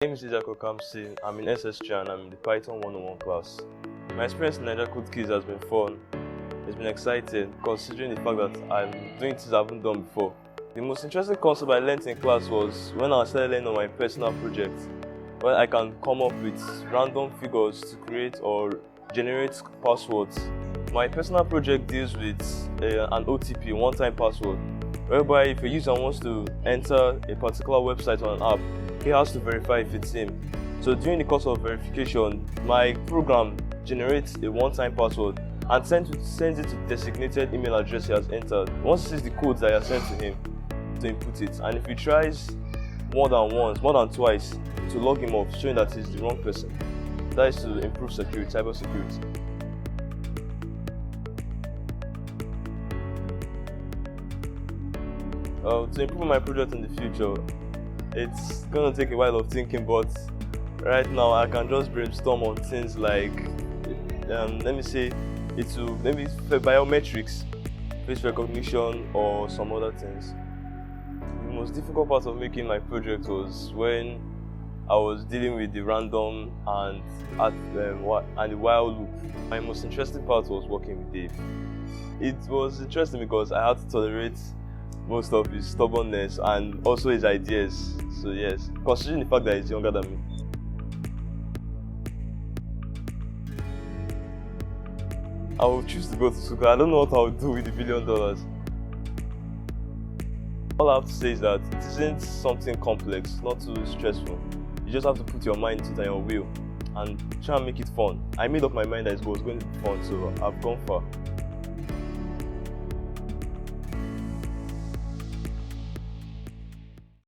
My name is Kamsi. I'm in SS3 and I'm in the Python 101 class. My experience in Niger Code Keys has been fun. It's been exciting considering the fact that I'm doing things I haven't done before. The most interesting concept I learned in class was when I started learning on my personal project, where I can come up with random figures to create or generate passwords. My personal project deals with an OTP, one-time password, whereby if a user wants to enter a particular website or an app, he has to verify if it's him. So during the course of verification, my program generates a one-time password and sends it to the designated email address he has entered. Once he sees the codes that are sent to him, to input it, and if he tries more than twice to log him off, showing that he's the wrong person. That is to improve security, cyber security. To improve my project in the future, it's gonna take a while of thinking, but right now I can just brainstorm on things like, let me say, maybe biometrics, face recognition, or some other things. The most difficult part of making my project was when I was dealing with the random and the while loop. My most interesting part was working with Dave. It was interesting because I had to tolerate most of his stubbornness and also his ideas. So yes, considering the fact that he's younger than me. I will choose to go to school. I don't know what I would do with $1 billion. All I have to say is that it isn't something complex, not too stressful. You just have to put your mind to it and your will and try and make it fun. I made up my mind that it was going to be fun, so I've gone far.